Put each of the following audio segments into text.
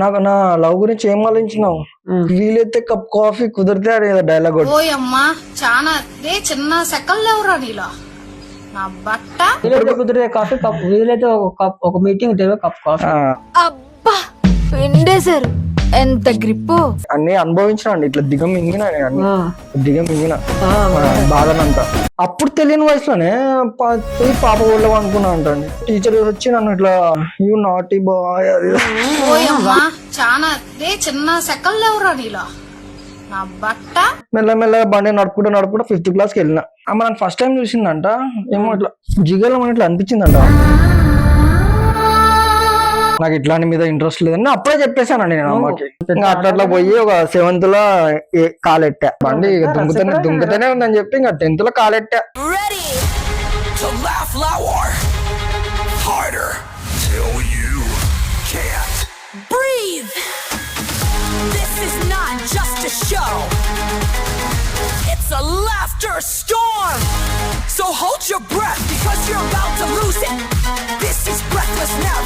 నాకు నా లవ్ గురించి ఏం ఆలోచించినావు? వీలైతే కప్ కాఫీ కుదిరితే అదే డైలాగ్. ఓయమ్మా చాలా చిన్న సెకండ్ లేవురా నీలో నా బట్ట. వీలైతే కుదిరితే కాఫీ కప్, వీలైతే ఒక మీటింగ్ కప్ కాఫీ. అబ్బా పిండేశారు, ఎంత గ్రిప్పు. అన్ని అనుభవించిన ఇట్లా దిగమింగిన బాధనంతా. అప్పుడు తెలియని వయసులోనే పోయి పాప ఊళ్ళో అనుకున్నా అంటండి. టీచర్ వచ్చి నన్ను ఇట్లా యూ నాటీ బాయ్ అది. ఓయమ్మా చాలా చిన్న సెకండ్ లేవురా నీలో నా బట్ట. మెల్లమెల్లగా బండి నడుపుకుంటూ 5th క్లాస్కి వెళ్ళిన. అమ్మ నన్ను ఫస్ట్ టైం చూసిందంట. ఏమో ఇట్లా జిగేలం ఇట్లా అనిపించిందంట. నాకు ఇట్లాంటి మీద ఇంట్రెస్ట్ లేదని అప్పుడే చెప్పేశానండి నేను అమ్మకి. ఇంకా అట్లా పోయి ఒక 7th లో కాలెట్టా. బండి దుంకుతూనే ఉందని చెప్పి ఇంకా 10th లో కాలెట్టా. It's a laughter storm. So hold your breath because you're about to lose it. This is breathless now.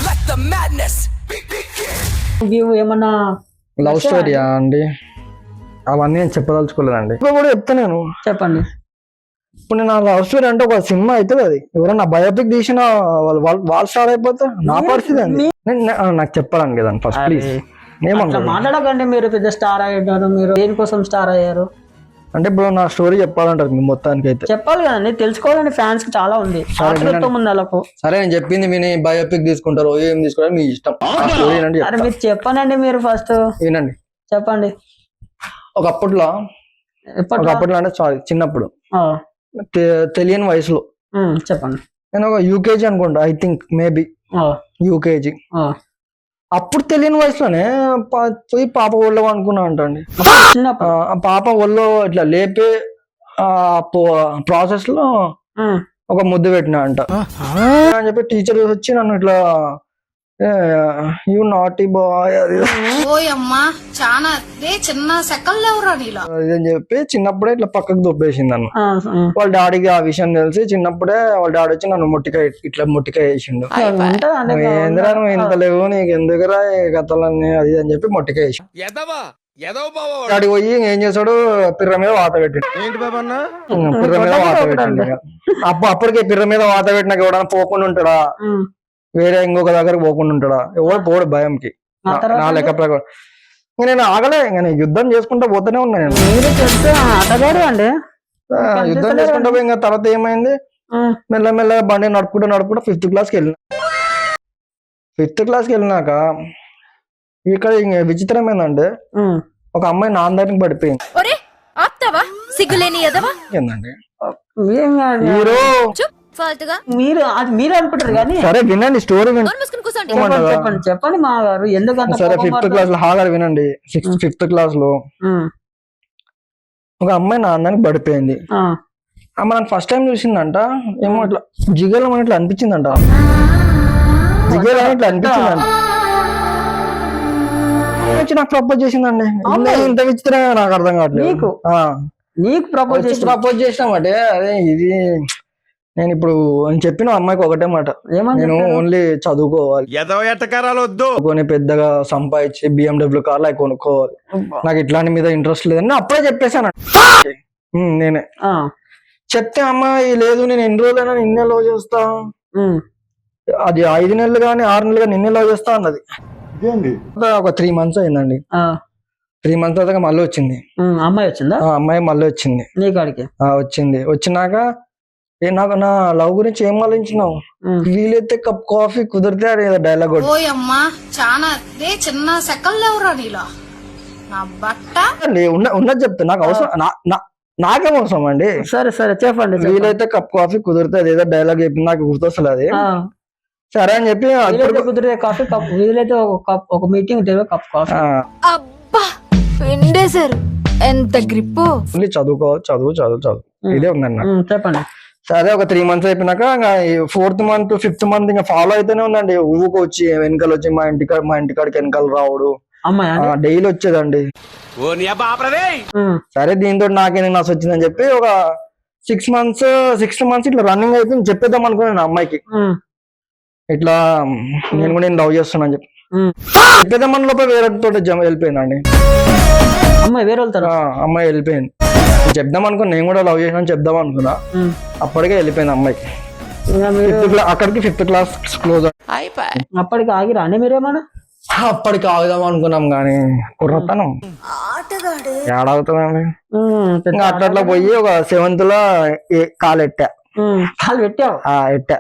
Let the madness begin. ఏమన్నా లవ్ స్టోరీయా అండి? అవన్నీ నేను చెప్పదలుచుకోలేదండి. ఇప్పుడు కూడా చెప్తా నేను. చెప్పండి. ఇప్పుడు నేను లవ్ స్టోరీ అంటే ఒక సినిమా అవుతుంది. అది ఎవరన్నా బయోపిక్ తీసిన వాళ్ళు స్టార్ అయిపోతే నా పరిస్థితి అండి. నాకు చెప్పాలని కదండి ఫస్ట్ ప్లీజ్. మాట్లాడకండి. మీరు పెద్ద స్టార్ అయ్యారు, మీరు దేనికోసం స్టార్ అయ్యారు అంటే ఇప్పుడు నా స్టోరీ చెప్పాలంటారు మీ మొత్తానికి అయితే? చెప్పాలి కదండి, తెలుసుకోవాలని ఫ్యాన్స్ కి చాలా ఉంది. సరే నేను చెప్పింది మీ బయోపిక్ తీసుకుంటారు, ఏం తీసుకుంటారు మీ ఇష్టం. అరే మీరు చెప్పనండి, మీరు ఫస్ట్ వినండి. చెప్పండి. ఒకప్పట్లో అంటే సారీ చిన్నప్పుడు తెలియని వయసులో చెప్పండి. నేను ఒక యూకేజీ అనుకుంటా, ఐ థింక్ మేబీ యూకేజీ. అప్పుడు తెలియని వయసులోనే పోయి పాప ఒళ్ళో అనుకున్నా అంటండి. పాప ఒళ్ళో ఇట్లా లేపే ప్రాసెస్ లో ఒక ముద్దు పెట్టినా అంట అని చెప్పి టీచర్ వచ్చి నన్ను ఇట్లా యూ నాటీ బాయ్ అది ఓయమ్మా చాలా చిన్న సెకండ్ లేవురా నీలో అని చెప్పి చిన్నప్పుడే ఇట్లా పక్కకు దొబ్బేసింది నన్ను. వాళ్ళ డాడీకి ఆ విషయం తెలిసి చిన్నప్పుడే వాళ్ళ డాడీ వచ్చి నన్ను మొట్టికాయ వేసిండు. ఏంద్రా నువ్వు ఇంత లేవు, నీకు ఎందుకురా కథలన్నీ అది అని చెప్పి మొట్టికాయ వేసి డాడీ పోయి ఏం చేశాడు, పిర్ర మీద వాత పెట్టిండు. పిర్ర మీద వాత పెట్టిండు. అప్పటికే పిర్ర మీద వాత పెట్టినాక ఎవడన్నా పోకుండా ఉంటాడా, వేరే ఇంకొక దగ్గర పోకుండా ఉంటాడా? ఎవరు పోడు భయంకి. నా లెక్క ప్రకారం నేను ఆగలే, నేను యుద్ధం చేసుకుంటా పోతూనే ఉన్నా. నేను యుద్ధం చేసుకుంటా పోయి ఇంకా తర్వాత ఏమైంది, మెల్లమెల్లగా బండి నడుపుకుంటూ 5th క్లాస్కి వెళ్ళిన. 5th క్లాస్కి వెళ్ళినాక ఇక్కడ విచిత్రం ఏంటంటే ఒక అమ్మాయి నా అందరికి పడిపోయింది. ఏందండి హీరో మీరు అనుకుంటారు కానీ సరే వినండి స్టోరీ చెప్పండి మా గారు ఎందుకంటే. సరే 5th క్లాస్ లో హాగా వినండి. 5th క్లాస్ లో ఒక అమ్మాయి నా అందరికి పడిపోయింది. అమ్మ నన్ను ఫస్ట్ టైం చూసిందంట. ఏమో ఇట్లా జిగేలం అని ఇట్లా అనిపించిందంట. జిగేలం అని ఇట్లా అనిపించిందంట. నాకు ప్రపోజ్ చేసిందండి. ఇంత విచిత్రంగా నాకు అర్థం కావట్లేదు. నీకు ప్రపోజ్ చేసినామంటే అదే ఇది నేను ఇప్పుడు చెప్పిన అమ్మాయికి ఒకటే మాట, నేను ఓన్లీ చదువుకోవాలి, కొని పెద్దగా సంపాదించి BMW కార్లు అవి కొనుక్కోవాలి, నాకు ఇట్లాంటి మీద ఇంట్రెస్ట్ లేదని అప్పుడే చెప్పేశాను నేనే. చెప్తే అమ్మాయి లేదు నేను ఎన్ని రోజులైనా నిన్నే లవ్ చేస్తా, అది 5 నెలలు కానీ 6 నెలలు కానీ నిన్నే లవ్ చేస్తా అన్నది. ఒక 3 months అయిందండి. 3 months తర్వాత మళ్ళీ వచ్చింది. అమ్మాయి వచ్చిందా? అమ్మాయి మళ్ళీ వచ్చింది నీ కాడికి. వచ్చినాక నాకు నా లవ్ గురించి ఏం ఆలోచించినావు? వీలైతే కప్ కాఫీ కుదిరితే అదే డైలాగ్. ఓయమ్మా చాలా చిన్న సెకండ్ లేవురా నీలో నా బట్ట. ఉన్నది చెప్తా, నాకు అవసరం, నాకేం అవసరం అండి. సరే చెప్పండి. వీలైతే కప్ కాఫీ కుదిరితే అదేదో డైలాగ్ చెప్పింది, నాకు గుర్తొస్తుంది అది. సరే అని చెప్పి కుదిరితే కాఫీ కప్, వీలైతే ఒక మీటింగ్ కప్ కాఫీ. అబ్బా పిండేశారు, ఎంత గ్రిప్పు. చదువు ఇదే ఉందండి నాకు. చెప్పండి. సరే ఒక 3 months అయిపోయినాక 4th month 5th month ఇంకా ఫాలో అయితేనే ఉందండి. ఊరికి వచ్చి వెనకాల వచ్చి మా ఇంటికాడికి వెనకాల రావుడు డైలీ వచ్చేదండి. సరే దీంతో నాకేం నచ్చ వచ్చిందని చెప్పి ఒక 6 months ఇట్లా రన్నింగ్ అయిపోయింది. చెప్పేద్దాం అనుకున్నాను అమ్మాయికి, ఇట్లా నేను కూడా లవ్ చేస్తున్నా అని చెప్పి. చెప్పేద్దాం మన లోపల వేరే తోట వెళ్ళిపోయిందండి. అమ్మాయి వేరే వెళ్తారు. అమ్మాయి వెళ్ళిపోయింది. చెప్దాం అనుకున్నా, నేను కూడా లవ్ చేసిన చెప్దాం అనుకున్నా, అప్పటికే వెళ్ళిపోయింది అమ్మాయికి. అక్కడికి 5th క్లాస్ క్లోజ్. అప్పటికి ఆగిరా అండి మీరేమన్నా? అప్పటికి ఆగుదాం అనుకున్నాం కానీ కుర్రతనం ఏడవుతుందండి. ఇంకా అట్లా పోయి ఒక 7th లో కాలు ఎట్టా. కాలు పెట్టావు? ఎట్టా.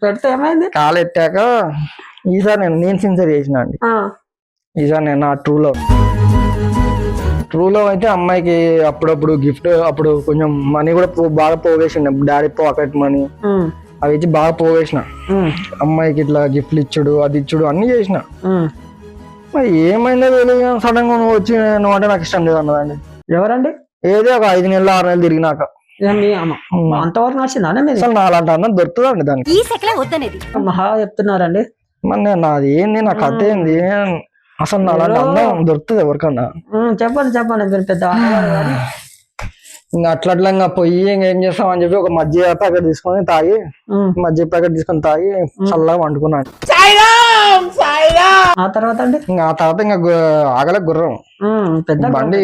పెడితే ఏమైంది? కాలు ఎట్టాక ఈసారి నేను సిన్సియర్ చేసిన అండి. ఈసారి నేను నా ట్రూలో అయితే అమ్మాయికి అప్పుడప్పుడు గిఫ్ట్, అప్పుడు కొంచెం మనీ కూడా బాగా పోగేసిండే, డాడీ పాకెట్ మనీ అవి ఇచ్చి బాగా పోగేసిన. అమ్మాయికి ఇట్లా గిఫ్ట్లు ఇచ్చుడు, అది ఇచ్చుడు అన్ని చేసిన. మరి ఏమైందో తెలియదు, సడన్ గా నువ్వు వచ్చి నువ్వు అంటే నాకు ఇష్టం లేదు అన్నదండి. ఎవరండి? ఏదో ఒక 5 నెలలు 6 నెలలు తిరిగినాక. అంతవరకు నచ్చిందా? అసలు నాలాంటి అన్నం దొరుకుతుందండి దానికి. మహా చెప్తున్నారండి. మరి నాది ఏంది, నా కథ ఏంది, అసలు నాలాంటి అన్నం దొరుకుతుంది ఎవరికన్నా? చెప్పండి మీరు పెద్ద. ఇంకా అట్లా ఇంకా పోయి ఇంకేం చేస్తాం అని చెప్పి ఒక మజ్జిగ ప్యాకెట్ తీసుకొని తాగి, చల్లగా వండుకున్నాడు. ఆ తర్వాత అండి? ఇంకా ఆ తర్వాత ఇంకా ఆగల గుర్రం బండి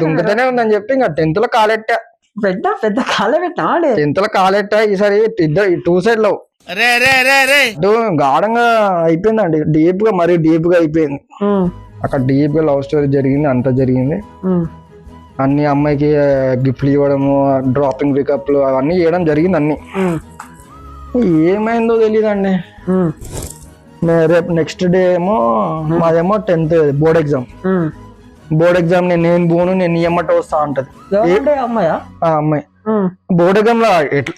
దుంకుతూనే ఉందని చెప్పి ఇంకా 10th లో కాలెట్టా. పెద్ద కాలే పెట్టా? 10th లో కాలెట్టా. ఈసారి 2 సైడ్ లో గాఢంగా అయిపోయిందండి, డీప్ గా, మరీ డీప్ గా అయిపోయింది. అక్కడ డీప్ గా లవ్ స్టోరీ జరిగింది, అంతా జరిగింది. అన్ని అమ్మాయికి గిఫ్ట్లు ఇవ్వడము, డ్రాపింగ్ పికప్లు అవన్నీ చేయడం జరిగింది. అన్ని ఏమైందో తెలియదండి. రేపు నెక్స్ట్ డే ఏమో మాదేమో 10th board exam. Board exam నేను పోను, నేను ఇమ్మట వస్తా అంటది అమ్మాయి. బోర్డ్ ఎగ్జామ్ లో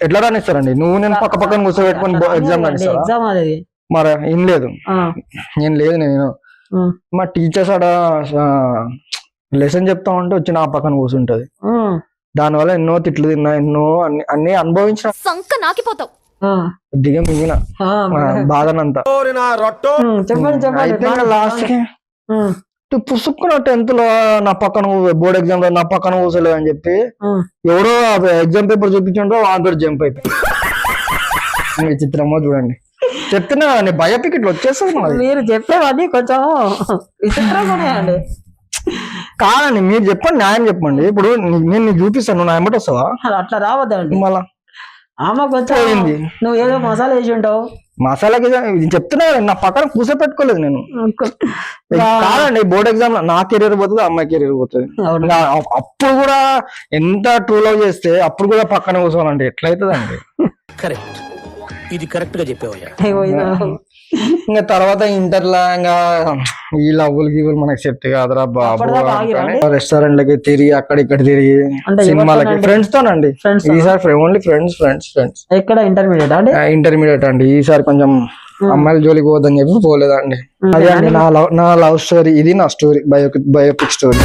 ఎట్లా రానిస్తారండి? నువ్వు నేను పక్క పక్కన కూర్చోబెట్టుకుని ఎగ్జామ్ రానిస్తారా? మరి ఏం లేదు, నేను మా టీచర్స్ ఆడ లెసన్ చెప్తా ఉంటే వచ్చి నా పక్కన కూర్చుంటది. దానివల్ల ఎన్నో తిట్లు తిన్నా, ఎన్నో అన్ని అనుభవించిన. కొద్దిగా మిగిలిన బాధనంతా. లాస్ట్ కి పుసుక్కున్న 10th లో నా పక్కన బోర్డ్ ఎగ్జామ్ లో నా పక్కన కూర్చోలేదు అని చెప్పి ఎవడో ఎగ్జామ్ పేపర్ చూపించండో వాంతో జంప్ అయిపోయి. విచిత్రమో చూడండి, చెప్తున్నా బయోపిక్ ఇట్లా వచ్చేస్తుంది. మీరు చెప్పేవన్నీ కొంచెం విచిత్రంగానే అండి. కాదండి, మీరు చెప్పండి, న్యాయం చెప్పండి. ఇప్పుడు నేను నీకు చూపిస్తాను, నువ్వు నా ఎంబటి వస్తావా? అట్లా రావద్దండి. మళ్ళా ఆమె కొంచెం నువ్వు ఏదో మసాలా వేసి ఉంటావు. మసాలాకి చెప్తున్నా, నా పక్కన కూర్చోపెట్టుకోలేదు నేను. కాదండి, బోర్డ్ ఎగ్జామ్ లో నా కెరీర్ పోతుంది, అమ్మాయి కెరీర్ పోతుంది. అప్పుడు కూడా ఎంత ట్రూ లవ్ చేస్తే అప్పుడు కూడా పక్కన కూర్చోవాలంటే ఎట్లయితుందండి? కరెక్ట్, ఇది కరెక్ట్ గా చెప్పావయ్యా. ఇంకా తర్వాత ఇంటర్లా ఇంకా ఈ లవ్వులు గీవులు మనకి సెట్ కాదురా బాబు. రెస్టారెంట్ లకి తిరిగి అక్కడ ఇక్కడ తిరిగి సినిమాలకి ఫ్రెండ్స్ తోనండి. ఈసారి ఓన్లీ ఫ్రెండ్స్. ఎక్కడ? ఇంటర్మీడియట్ అండి. ఈసారి కొంచెం అమ్మాయిల జోలికి పోదని చెప్పి పోలేదండి. అదే అండి నా లవ్ స్టోరీ. ఇది నా స్టోరీ, బయోపిక్ స్టోరీ.